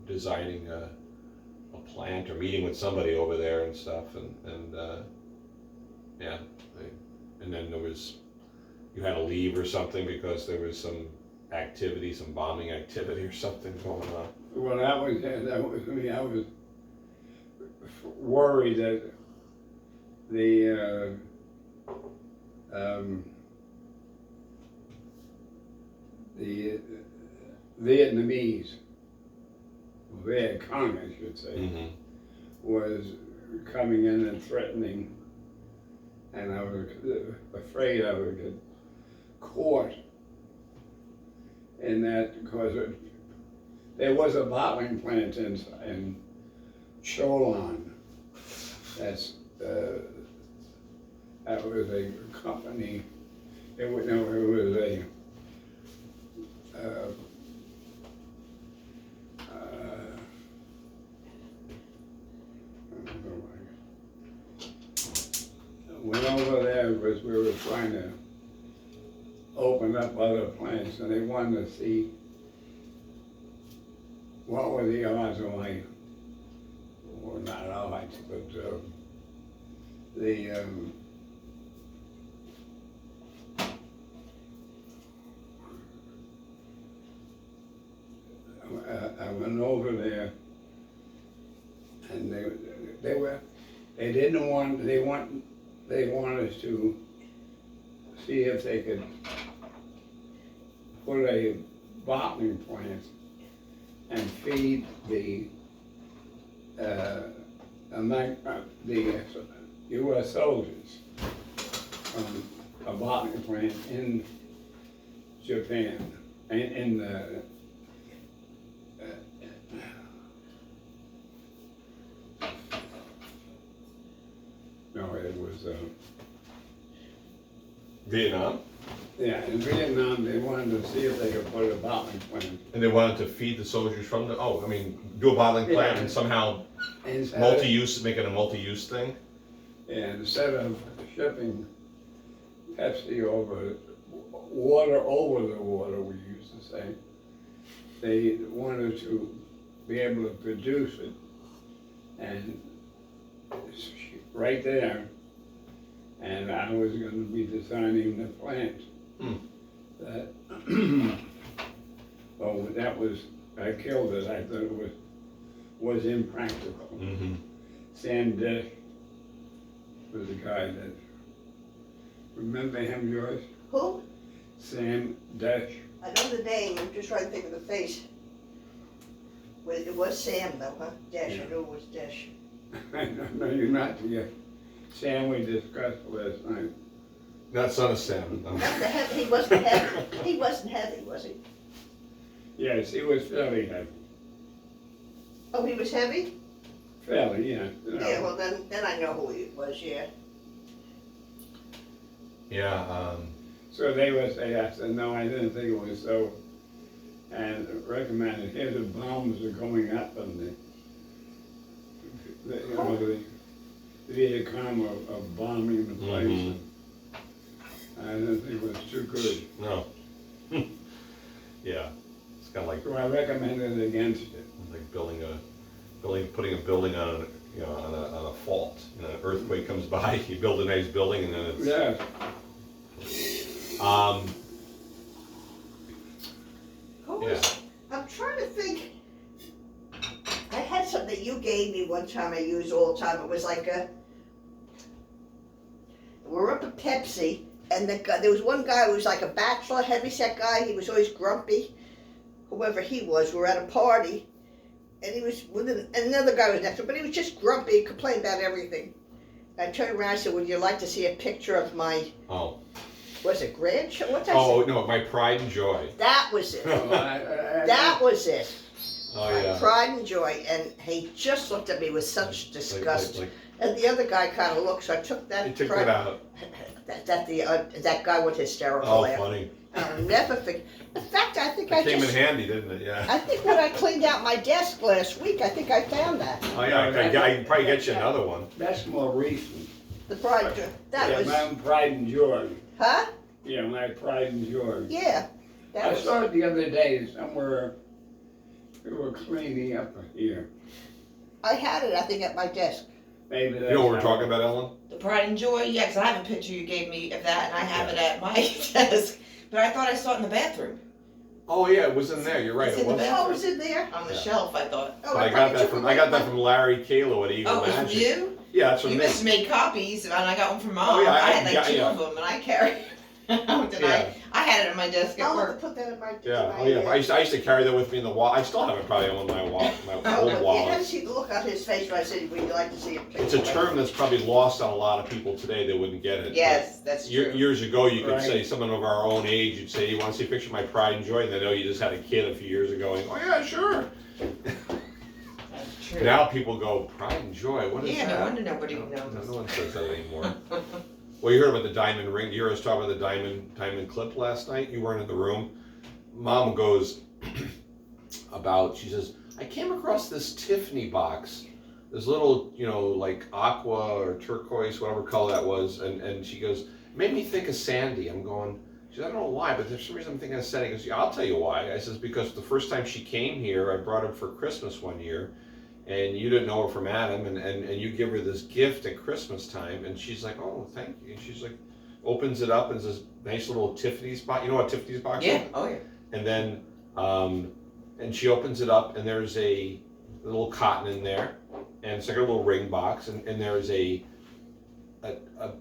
Speaker 2: designing a plant or meeting with somebody over there and stuff, and yeah, and then you had to leave or something because there was some activity, some bombing activity or something going on.
Speaker 1: Well, that was me. I was worried that the Vietnamese, Viet Cong, I should say,
Speaker 2: Mm-hmm.
Speaker 1: was coming in and threatening, and I was afraid I would get caught in that because there was a bottling plant in Cholon. That was a company. It was a went over there because we were trying to open up other plants, and they wanted to see what were the odds of or not odds, but I went over there, and they wanted to see if they could put a bottling plant and feed the U.S. soldiers from a bottling plant in Japan, in the no, it was
Speaker 2: Vietnam,
Speaker 1: Yeah, in Vietnam, they wanted to see if they could put a bottling plant.
Speaker 2: and they wanted to feed the soldiers from the. Oh, I mean, do a bottling plant
Speaker 1: Yeah.
Speaker 2: and somehow
Speaker 1: Instead of-
Speaker 2: multi-use, make it a multi-use thing.
Speaker 1: And instead of shipping Pepsi over the water, we used to say, they wanted to be able to produce it. And it's right there. And I was gonna be designing the plant.
Speaker 2: Hmm.
Speaker 1: That, well, that was, I killed it, I thought it was impractical.
Speaker 2: Mm-hmm.
Speaker 1: Sam Dish was the guy that, remember him, Joyce?
Speaker 4: Who?
Speaker 1: Sam Dish.
Speaker 4: I know the name, I'm just trying to think of the face. Well, it was Sam though, huh? Dash, I knew it was Dash.
Speaker 1: I don't know, you're not, yeah. Sam we discussed last night.
Speaker 2: Not son of Sam. No.
Speaker 4: Not the heavy, he wasn't heavy, he wasn't heavy, was he?
Speaker 1: Yes, he was fairly heavy.
Speaker 4: Oh, he was heavy?
Speaker 1: Fairly, yeah. You know.
Speaker 4: Yeah, well then I know who he was, yeah.
Speaker 2: Yeah.
Speaker 1: So they would say, I said, no, I didn't think it was so. And recommended, here the bombs are going up and the Viet Cong are bombing the place.
Speaker 2: Mhm.
Speaker 1: I didn't think it was too good.
Speaker 2: No. Yeah. It's kind of like
Speaker 1: So I recommended against it.
Speaker 2: building, putting a building on, on a fault. You know, an earthquake comes by, you build a nice building, and then it's.
Speaker 1: Yes,
Speaker 4: Who was, I'm trying to think. I had something that you gave me one time I use all the time. It was like we're up at Pepsi, and there was one guy who was like a bachelor, heavyset guy. He was always grumpy. Whoever he was, we were at a party, and he was with another guy was next to him, but he was just grumpy, he complained about everything. I turned around and said, would you like to see a picture of my,
Speaker 2: Oh.
Speaker 4: was it grandchild? What did I
Speaker 2: Oh
Speaker 4: say?
Speaker 2: no, my pride and joy.
Speaker 4: That was it.
Speaker 1: well,
Speaker 4: That was it.
Speaker 2: Oh
Speaker 4: My
Speaker 2: yeah.
Speaker 4: pride and joy, and he just looked at me with such disgust.
Speaker 2: Like,
Speaker 4: And the other guy kind of looked, so I took that.
Speaker 2: you took
Speaker 4: pride-
Speaker 2: that out.
Speaker 4: That guy went hysterical.
Speaker 2: Oh,
Speaker 4: laugh.
Speaker 2: funny.
Speaker 4: I'll never forget. In fact, I think I
Speaker 2: It came
Speaker 4: just.
Speaker 2: in handy, didn't it? Yeah.
Speaker 4: I think when I cleaned out my desk last week, I think I found that.
Speaker 2: Oh yeah. I can probably get you another one.
Speaker 1: That's more recent.
Speaker 4: The pride, that
Speaker 1: Yeah,
Speaker 4: was,
Speaker 1: my pride and joy.
Speaker 4: huh?
Speaker 1: Yeah, my pride and joy.
Speaker 4: Yeah. That
Speaker 1: I
Speaker 4: was,
Speaker 1: saw it the other day somewhere, we were cleaning up here.
Speaker 4: I had it, I think, at my desk.
Speaker 1: Maybe
Speaker 2: You
Speaker 1: that's.
Speaker 2: know what we're
Speaker 1: how-
Speaker 2: talking about, Ellen?
Speaker 3: The pride and joy, yeah, 'cause I have a picture you gave me of that, and I have it at my desk. But I thought I saw it in the bathroom,
Speaker 2: Oh yeah, it was in there. You're right.
Speaker 3: It's
Speaker 2: It
Speaker 3: in the
Speaker 2: was.
Speaker 3: bathroom.
Speaker 4: Oh, it was in there?
Speaker 3: on the
Speaker 2: Yeah.
Speaker 3: shelf, I thought.
Speaker 4: Oh,
Speaker 2: But I got
Speaker 4: probably
Speaker 2: that
Speaker 4: took
Speaker 2: from
Speaker 4: away my-
Speaker 2: Larry Kalo at Eagle
Speaker 3: Oh, it was from
Speaker 2: Magic.
Speaker 3: you?
Speaker 2: Yeah, that's from
Speaker 3: You
Speaker 2: me.
Speaker 3: must have made copies, and I got one from Mom.
Speaker 2: Oh, yeah,
Speaker 3: I had like
Speaker 2: yeah,
Speaker 3: two
Speaker 2: yeah.
Speaker 3: of them, and I carried.
Speaker 2: Yeah.
Speaker 3: I had it at my desk at
Speaker 4: I'll have to
Speaker 3: work.
Speaker 4: put that in my.
Speaker 2: Yeah.
Speaker 4: my,
Speaker 2: Oh yeah. I used to carry that with me in the wall. I still have it probably on my wall, my
Speaker 4: Oh,
Speaker 2: old
Speaker 4: but you had
Speaker 2: wallet.
Speaker 4: to see the look on his face when I said, would you like to see a picture?
Speaker 2: It's a term that's probably lost on a lot of people today. They wouldn't get it.
Speaker 3: Yes, that's
Speaker 2: But
Speaker 3: true.
Speaker 2: years ago, you could
Speaker 1: Right.
Speaker 2: say someone of our own age. You'd say, "You want to see a picture of my pride and joy?" And they know you just had a kid a few years ago. And, oh yeah, sure.
Speaker 3: That's true.
Speaker 2: Now people go pride and joy. What is
Speaker 3: Yeah,
Speaker 2: that?
Speaker 3: no wonder nobody
Speaker 2: No,
Speaker 3: knows.
Speaker 2: no one says that anymore. Well, you heard about the diamond ring. You heard us talk about the diamond clip last night. You weren't in the room. Mom goes about. She says, "I came across this Tiffany box, this little, like aqua or turquoise, whatever color that was." And she goes, "Made me think of Sandy." I'm going. She says, "I don't know why, but there's some reason I'm thinking of Sandy." He goes, "Yeah, I'll tell you why." I says, "Because the first time she came here, I brought her for Christmas one year. And you didn't know her from Adam, and you give her this gift at Christmas time, and she's like, oh, thank you. And she's like, opens it up, and it's this nice little Tiffany's box. You know what Tiffany's box
Speaker 3: Yeah,
Speaker 2: is?
Speaker 3: oh yeah.
Speaker 2: And then, and she opens it up, and there's a little cotton in there, and it's like a little ring box, and there's a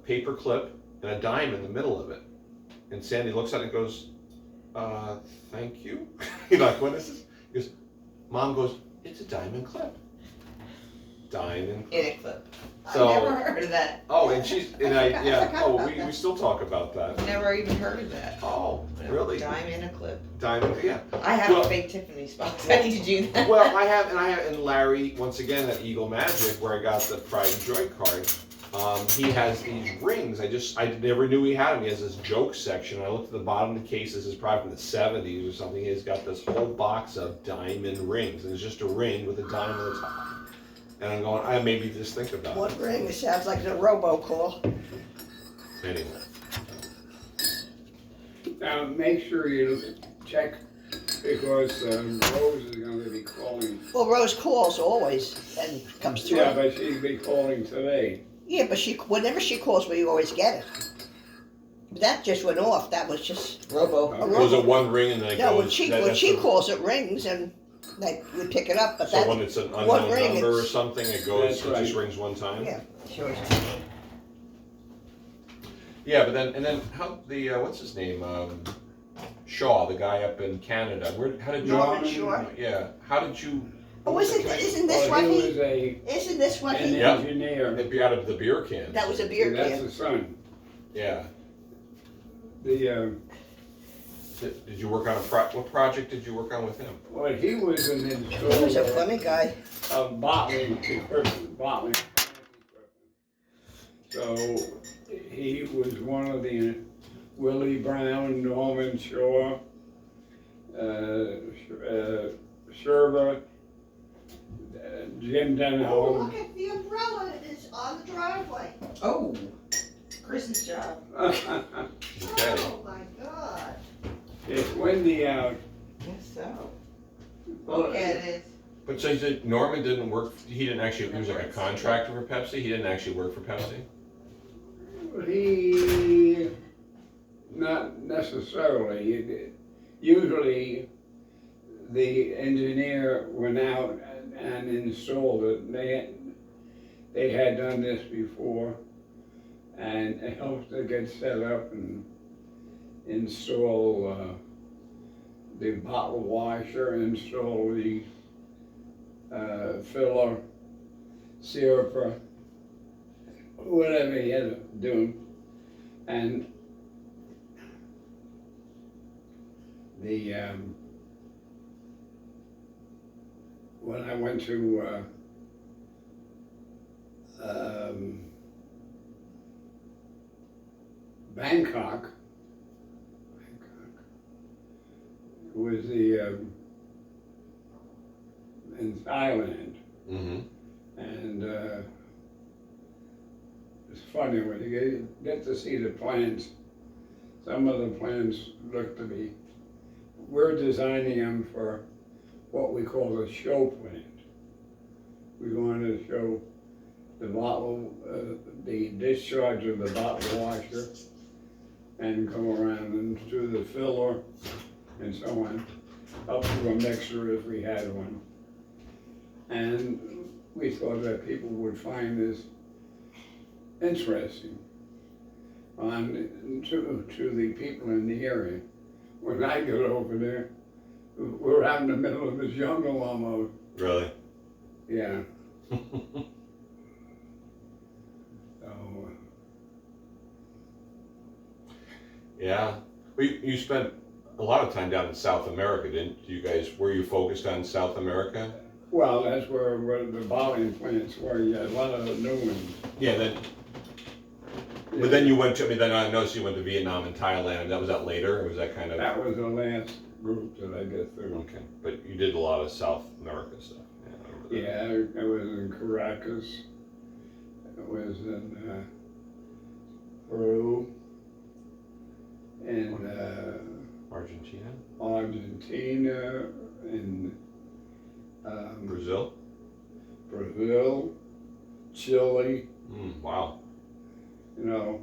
Speaker 2: paper clip and a dime in the middle of it. And Sandy looks at it and goes, thank you. You're like, what is this? He goes, Mom goes, it's a diamond clip. Diamond clip.
Speaker 3: In a clip.
Speaker 2: So-
Speaker 3: I've never heard of that.
Speaker 2: Oh, and she's, and I,
Speaker 4: I
Speaker 2: yeah,
Speaker 4: forgot
Speaker 2: oh,
Speaker 4: about
Speaker 2: we
Speaker 4: that.
Speaker 2: still talk about that.
Speaker 3: Never even heard of that.
Speaker 2: Oh, really?
Speaker 3: Dime in a clip.
Speaker 2: Diamond, yeah.
Speaker 3: I have
Speaker 2: Well-
Speaker 3: a fake Tiffany's box. I need to do that.
Speaker 2: Well, I have, and Larry, once again, at Eagle Magic, where I got the Pride and Joy card, he has these rings. I never knew he had them. He has this joke section. I looked at the bottom of the case. This is probably from the 70s or something. He's got this whole box of diamond rings. And it's just a ring with a diamond on the top. And I'm going, I maybe just think about
Speaker 4: One ring, it sounds like a robocall.
Speaker 2: it. Anyway.
Speaker 1: Now, make sure you check, because Rose is gonna be calling.
Speaker 4: Well, Rose calls always and comes through.
Speaker 1: Yeah, but she'll be calling today.
Speaker 4: Yeah, but whenever she calls, we always get it. That just went off. That was just
Speaker 3: Robo.
Speaker 4: a
Speaker 2: Was it
Speaker 4: robo.
Speaker 2: one ring and then it
Speaker 4: No,
Speaker 2: goes?
Speaker 4: when she
Speaker 2: that's
Speaker 4: calls, it rings and we pick it up. But
Speaker 2: So
Speaker 4: that
Speaker 2: when it's an
Speaker 4: one
Speaker 2: unknown
Speaker 4: ring,
Speaker 2: number or
Speaker 4: it's-
Speaker 2: something, it goes,
Speaker 1: That's
Speaker 2: it just
Speaker 1: right.
Speaker 2: rings one time?
Speaker 4: Yeah.
Speaker 3: Sure.
Speaker 2: Yeah, but then how the what's his name? Shaw, the guy up in Canada. How did you?
Speaker 4: Norman Shaw?
Speaker 2: Yeah. How did you?
Speaker 4: Oh, isn't this
Speaker 1: Well,
Speaker 4: what
Speaker 1: he
Speaker 4: he?
Speaker 1: was
Speaker 4: Isn't this what
Speaker 1: an
Speaker 4: he?
Speaker 2: Yeah.
Speaker 1: engineer.
Speaker 2: It'd be out of the beer can.
Speaker 4: That was a beer
Speaker 1: That's
Speaker 4: can.
Speaker 1: the son.
Speaker 2: Yeah.
Speaker 1: The,
Speaker 2: Did you work on what project did you work on with him?
Speaker 1: well, he was an
Speaker 4: He was a
Speaker 1: installer
Speaker 4: funny guy.
Speaker 1: of bottling equipment. So he was one of the Willie Brown, Norman Shaw, Sherva, Jim
Speaker 4: Oh,
Speaker 1: Denholm.
Speaker 4: look at the umbrella. It's on the driveway.
Speaker 3: Oh, Chris's job.
Speaker 2: Okay.
Speaker 4: Oh my God.
Speaker 1: It's windy out.
Speaker 3: Guess so.
Speaker 1: Well,
Speaker 3: Yeah, it is.
Speaker 2: But so you said Norman didn't work. He didn't actually. He was like a contractor for Pepsi. He didn't actually work for Pepsi.
Speaker 1: He, not necessarily. He did. Usually, the engineer went out and installed it. They had done this before, and it helped to get set up and install the bottle washer, install the filler, syrup, whatever he had to do. And the when I went to Bangkok, it was in Thailand,
Speaker 2: Mm-hmm.
Speaker 1: and it's funny when you get to see the plants. Some of the plants look to be. We're designing them for what we call a show plant. We want to show the bottle, the discharge of the bottle washer, and go around and do the filler and so on, up to a mixer if we had one. And we thought that people would find this interesting. To the people in the area. When I get over there, we're out in the middle of the jungle almost.
Speaker 2: Really?
Speaker 1: Yeah. So,
Speaker 2: Yeah. Well, you spent a lot of time down in South America, didn't you guys? Were you focused on South America?
Speaker 1: well, that's where the bottling plants were. Yeah, a lot of the new ones.
Speaker 2: Yeah. But then you went to. I mean, then I noticed you went to Vietnam and Thailand. Was that later, or was that kind of?
Speaker 1: That was the last group that I got through.
Speaker 2: Okay. But you did a lot of South America stuff. Yeah. I remember that.
Speaker 1: Yeah, I was in Caracas. I was in Peru. And
Speaker 2: Argentina,
Speaker 1: Argentina, and
Speaker 2: Brazil.
Speaker 1: Brazil, Chile,
Speaker 2: Wow.
Speaker 1: you know,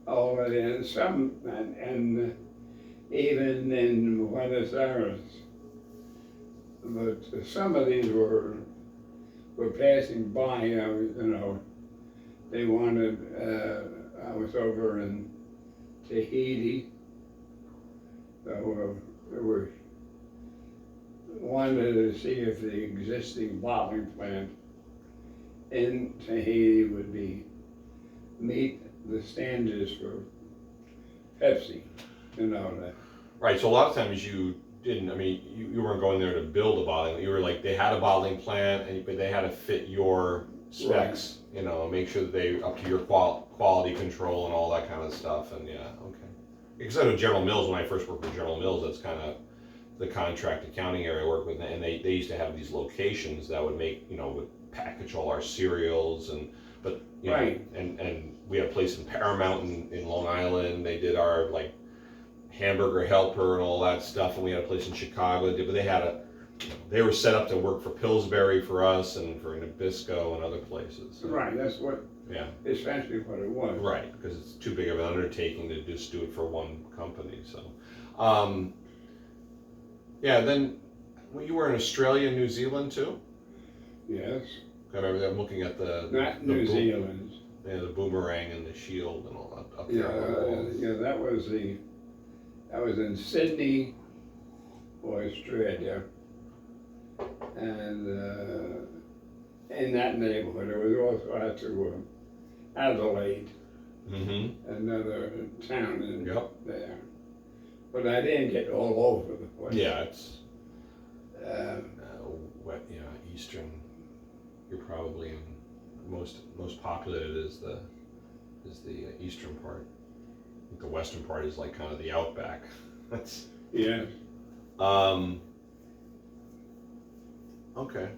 Speaker 1: all of it, and some, and even in Buenos Aires. But some of these were passing by, you know, they wanted, I was over in Tahiti, so they were wanted to see if the existing bottling plant in Tahiti would meet the standards for Pepsi, you know that.
Speaker 2: Right. So a lot of times you didn't. I mean, you weren't going there to build a bottling. You were like they had a bottling plant, but they had to fit your specs, you know, make sure that they up to your quality control and all that kind of stuff, and yeah, okay. Because I know General Mills, when I first worked with General Mills, that's kind of the contract accounting area I worked with, and they used to have these locations that would make, you know, would package all our cereals, but you
Speaker 1: Right.
Speaker 2: know, and we had a place in Paramount in Long Island, they did our like hamburger helper and all that stuff, and we had a place in Chicago, but they were set up to work for Pillsbury for us and for Nabisco and other places. So,
Speaker 1: Right, that's what,
Speaker 2: yeah,
Speaker 1: essentially what it was.
Speaker 2: right, because it's too big of an undertaking to just do it for one company, so. Yeah, then, well, you were in Australia, New Zealand too?
Speaker 1: Yes,
Speaker 2: I remember that, I'm looking at the.
Speaker 1: not
Speaker 2: the
Speaker 1: New
Speaker 2: boom-
Speaker 1: Zealand.
Speaker 2: Yeah, the boomerang and the shield and all that up
Speaker 1: Yeah,
Speaker 2: there. on the walls.
Speaker 1: yeah, that was in Sydney, Australia. And, in that neighborhood, it was also out to Adelaide,
Speaker 2: Mm-hmm,
Speaker 1: another town in
Speaker 2: yep,
Speaker 1: there. But I didn't get all over the place.
Speaker 2: yeah, it's,
Speaker 1: Um,
Speaker 2: yeah, eastern, you're probably in, most populated is the eastern part. I think the western part is like kind of the outback. That's,
Speaker 1: yeah,
Speaker 2: okay,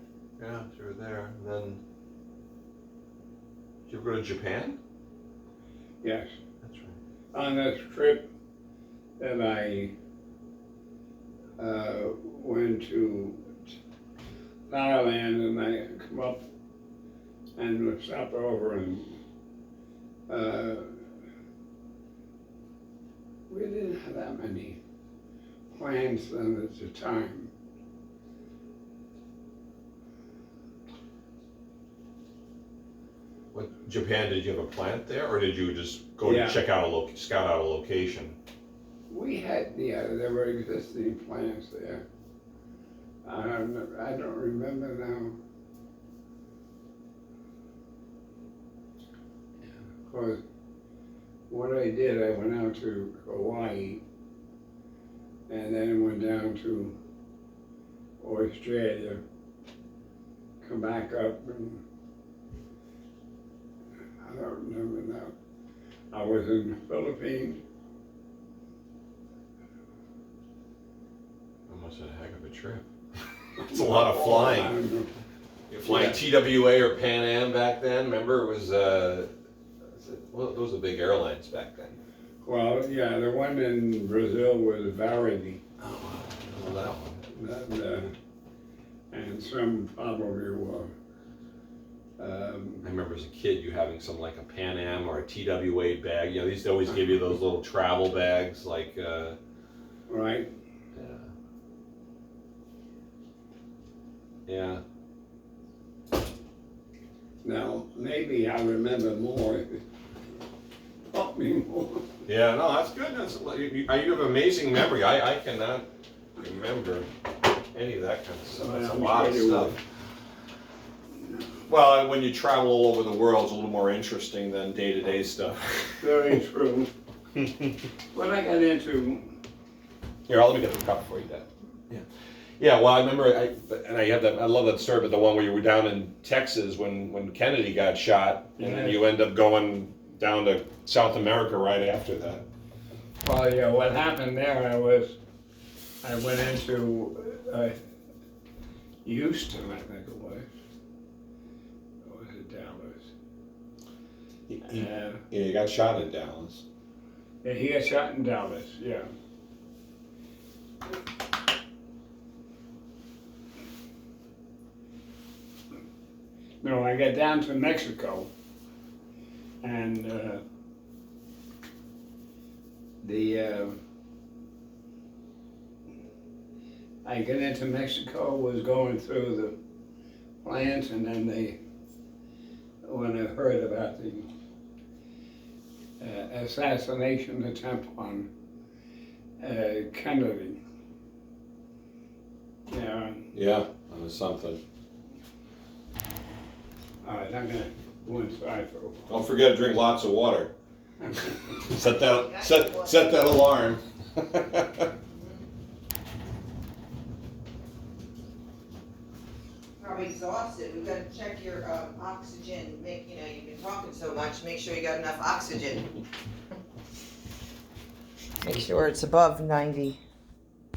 Speaker 2: yeah, so you're there, and then, did you ever go to Japan?
Speaker 1: yes.
Speaker 2: That's right.
Speaker 1: On this trip that I went to Thailand, and I come up and would stop over and we didn't have that many plans then at the time.
Speaker 2: What, Japan, did you have a plant there, or did you just go
Speaker 1: Yeah.
Speaker 2: to check out scout out a location?
Speaker 1: We had, yeah, there were existing plants there. I don't remember now. Of course, what I did, I went out to Hawaii and then went down to Australia, come back up, and I don't remember now. I was in the Philippines.
Speaker 2: That must have been a heck of a trip. It's a lot of flying.
Speaker 1: I don't know.
Speaker 2: You're flying
Speaker 1: Yeah.
Speaker 2: TWA or Pan Am back then, remember, it was, well, those were big airlines back then.
Speaker 1: Well, yeah, the one in Brazil was Varig,
Speaker 2: Oh, that one.
Speaker 1: and some probably were.
Speaker 2: I remember as a kid, you having some like a Pan Am or a TWA bag, you know, they used to always give you those little travel bags, like,
Speaker 1: Right?
Speaker 2: yeah.
Speaker 1: Now, maybe I remember more. Help me more.
Speaker 2: Yeah, no, that's good. You have amazing memory. I cannot remember any of that kind of stuff. That's a
Speaker 1: I'm
Speaker 2: lot of
Speaker 1: sure you
Speaker 2: stuff. Well, when you travel all over the world, it's a little more interesting than day-to-day stuff.
Speaker 1: Very true. What I got into,
Speaker 2: Here, let me get the cup for you, Dad. Yeah. Yeah, well, I remember, I love that story, but the one where you were down in Texas when Kennedy got shot, and then
Speaker 1: Yeah.
Speaker 2: you end up going down to South America right after that.
Speaker 1: well, yeah, what happened there, I went into Houston, I think it was. Or was it Dallas?
Speaker 2: Yeah, you got shot in Dallas.
Speaker 1: Yeah, he got shot in Dallas, yeah. No, I got down to Mexico, and I got into Mexico, was going through the plants, and then when I heard about the assassination attempt on Kennedy. Yeah,
Speaker 2: Yeah, that was something.
Speaker 1: all right, I'm gonna go inside for a while.
Speaker 2: Don't forget to drink lots of water. Set that alarm.
Speaker 3: Probably exhausted. We've got to check your oxygen. You've been talking so much. Make sure you got enough oxygen. Make sure it's above 90.